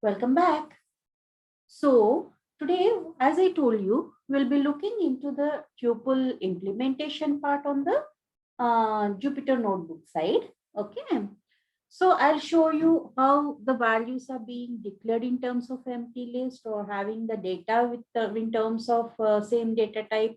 Welcome back. So today, as I told you, we'll be looking into the tuple implementation part on the Jupyter Notebook side. Okay. So I'll show you how the values are being declared in terms of empty list, or having the data in terms of same data type,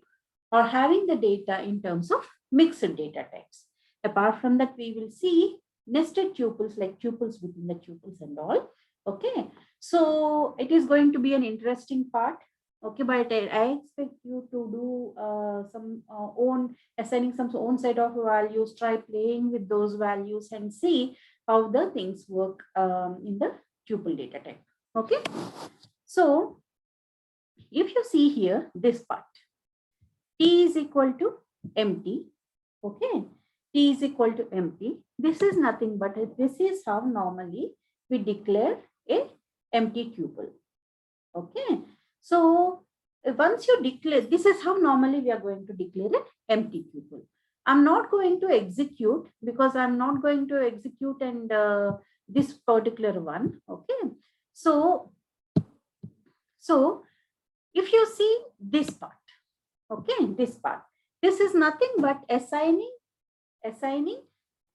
or having the data in terms of mixed data types. Apart from that, we will see nested tuples, like tuples within the tuples and all. Okay. So it is going to be an interesting part. Okay, but I expect you to do some own assigning some own set of values, try playing with those values and see how the things work in the tuple data type. Okay, so if you see here this part, t is equal to empty. Okay, t is equal to empty. This is nothing but this is how normally we declare a empty tuple. Okay, so once you declare, this is how normally we are going to declare an empty tuple. I'm not going to execute because I'm not going to execute and this particular one. Okay, so if you see this part, okay, this is nothing but assigning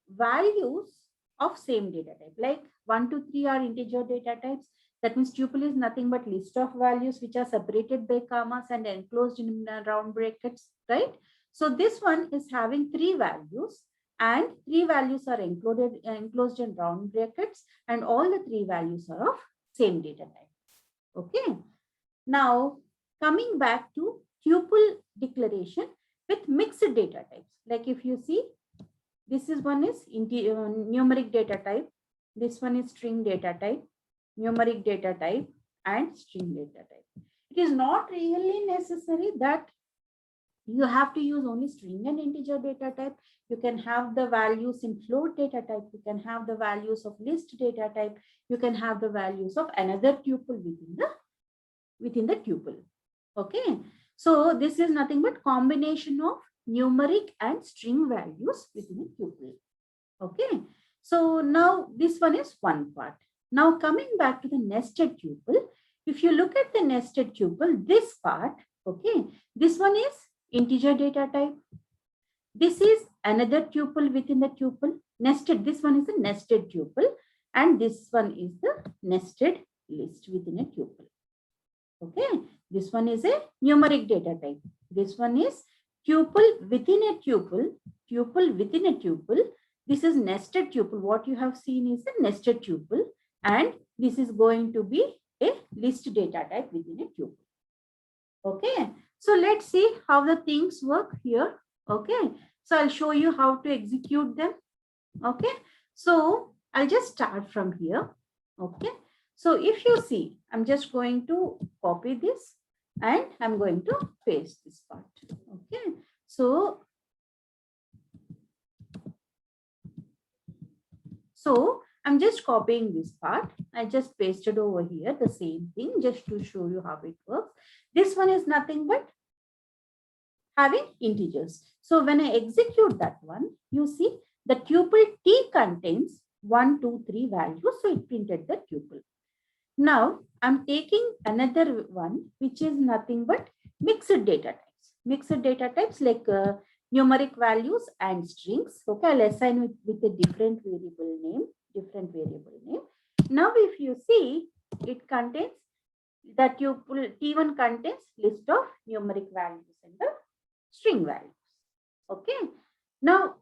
values of same data type, like 1 to 3 are integer data types. That means tuple is nothing but list of values which are separated by commas and enclosed in round brackets, right? So this one is having 3 values, and 3 values are enclosed in round brackets, and all the 3 values are of same data type. Okay. Now coming back to tuple declaration with mixed data types, like if you see, this is one is numeric data type, this one is string data type, numeric data type, and string data type. It is not really necessary that you have to use only string and integer data type. You can have the values in float data type, you can have the values of list data type, you can have the values of another tuple within the tuple. Okay, so this is nothing but combination of numeric and string values within a tuple. Okay, so now this one is one part. Now coming back to the nested tuple, if you look at the nested tuple, this part, okay, this one is integer data type. This is another tuple within the tuple. Nested, this one is a nested tuple, and this one is the nested list within a tuple. Okay, this one is a numeric data type. This one is tuple within a tuple, tuple within a tuple. This is nested tuple. What you have seen is a nested tuple, and this is going to be a list data type within a tuple. Okay, so let's see how the things work here. Okay, so I'll show you how to execute them. Okay, so I'll just start from here. Okay, so if you see, I'm just going to copy this and I'm going to paste this part. Okay, so I'm just copying this part. I just pasted over here the same thing just to show you how it works. This one is nothing but having integers. So when I execute that one, you see the tuple t contains 1, 2, 3 values. So it printed the tuple. Now I'm taking another one, which is nothing but mixed data types. Mixed data types like numeric values and strings. Okay, I'll assign with a different variable name. Now, if you see, it contains the tuple T1 contains list of numeric values and the string values. Okay. Now,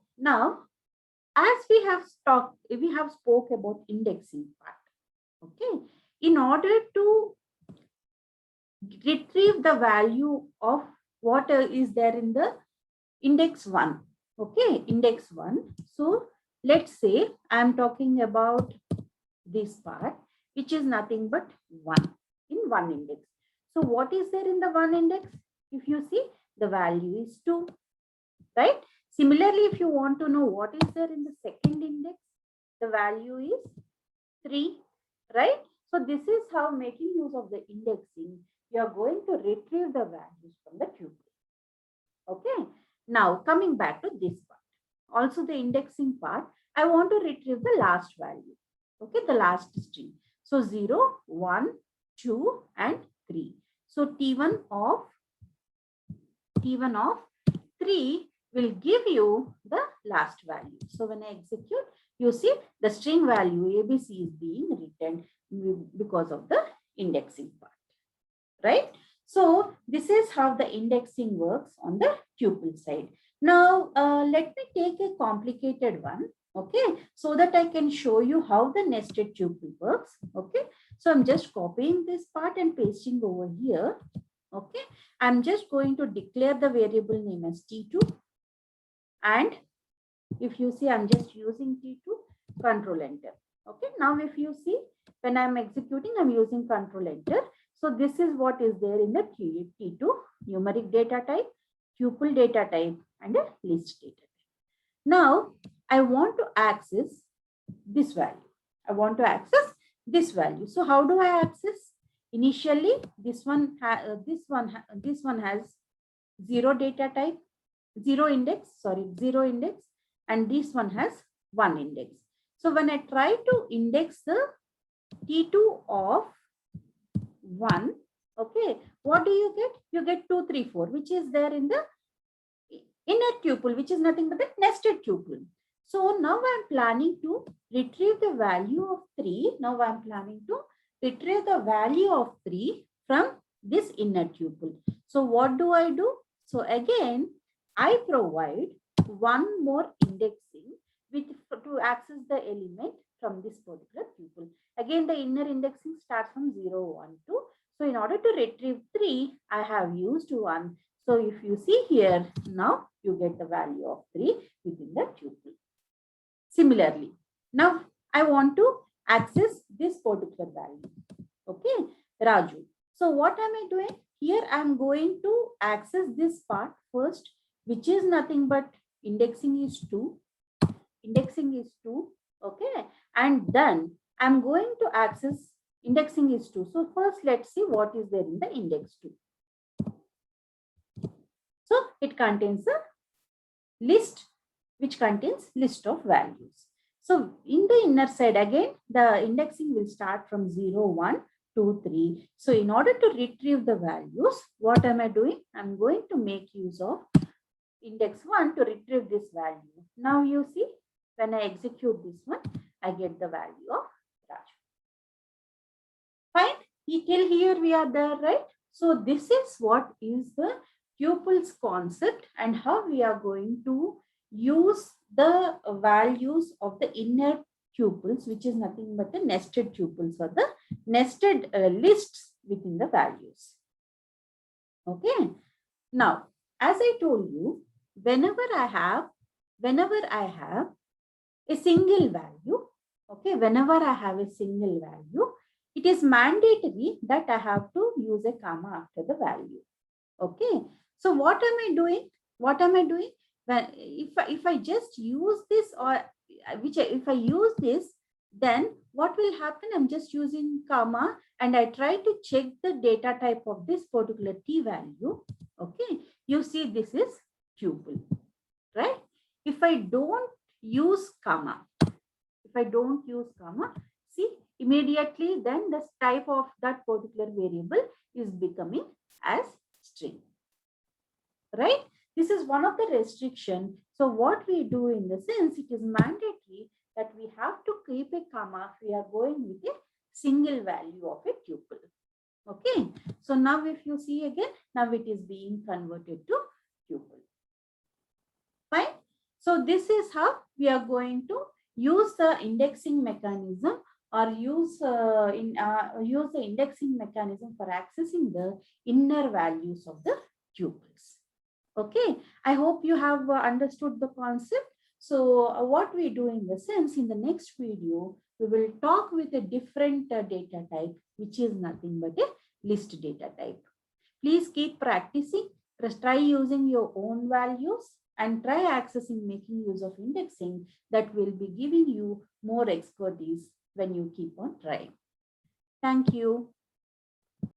as we have spoke about indexing part. Okay. In order to retrieve the value of what is there in the index 1. Okay, index 1. So let's say I'm talking about this part, which is nothing but 1 in one index. So what is there in the one index? If you see, the value is 2, right? Similarly, if you want to know what is there in the second index, the value is 3, right? So this is how, making use of the indexing, you are going to retrieve the values from the tuple. Okay. Now coming back to this part, also the indexing part, I want to retrieve the last value. Okay, the last string. So 0, 1, 2, and 3. So T1 of 3 will give you the last value. So when I execute, you see the string value ABC is being written because of the indexing part, right? So this is how the indexing works on the tuple side. Now, let me take a complicated one, okay, so that I can show you how the nested tuple works, okay. So I'm just copying this part and pasting over here, okay. I'm just going to declare the variable name as T2, and if you see, I'm just using T2, control enter, okay. Now, if you see, when I'm executing, I'm using control enter. So this is what is there in the T2, numeric data type, tuple data type, and a list data type. Now, I want to access this value. I want to access this value. So how do I access? Initially, this one has 0 data type, 0 index, and this one has 1 index. So when I try to index the T2 of 1, okay, what do you get? You get 2, 3, 4, which is there in the inner tuple, which is nothing but a nested tuple. So now I'm planning to retrieve the value of 3. Now I'm planning to retrieve the value of 3 from this inner tuple. So what do I do? So again, I provide one more indexing to access the element from this particular tuple. Again, the inner indexing starts from 0, 1, 2. So in order to retrieve 3, I have used 1. So if you see here, now you get the value of 3 within the tuple. Similarly, now I want to access this particular value, okay, Raju. So what am I doing? Here I am going to access this part first, which is nothing but indexing is 2, okay, and then I'm going to access indexing is 2. So first let's see what is there in the index 2. So it contains a list which contains list of values. So in the inner side, again, the indexing will start from 0, 1, 2, 3. So in order to retrieve the values, what am I doing? I'm going to make use of index 1 to retrieve this value. Now you see, when I execute this one, I get the value of Raju. Fine, till here we are there, right? So this is what is the tuples concept and how we are going to use the values of the inner tuples, which is nothing but the nested tuples or the nested lists within the values. Okay. Now, as I told you, whenever I have a single value, okay, whenever I have a single value, it is mandatory that I have to use a comma after the value. Okay. So what am I doing? When if I just use this, or if I use this, then what will happen? I'm just using comma and I try to check the data type of this particular T value. Okay. You see, this is tuple, right? If I don't use comma, see, immediately then the type of that particular variable is becoming as string, right? This is one of the restrictions. So what we do in the sense, it is mandatory that we have to keep a comma if we are going with a single value of a tuple. Okay. So now if you see again, now it is being converted to tuple. Fine. So this is how we are going to use the indexing mechanism or use the indexing mechanism for accessing the inner values of the tuples. Okay, I hope you have understood the concept. So what we do in the sense, in the next video, we will talk with a different data type, which is nothing but a list data type. Please keep practicing, try using your own values and try accessing, making use of indexing. That will be giving you more expertise when you keep on trying. Thank you.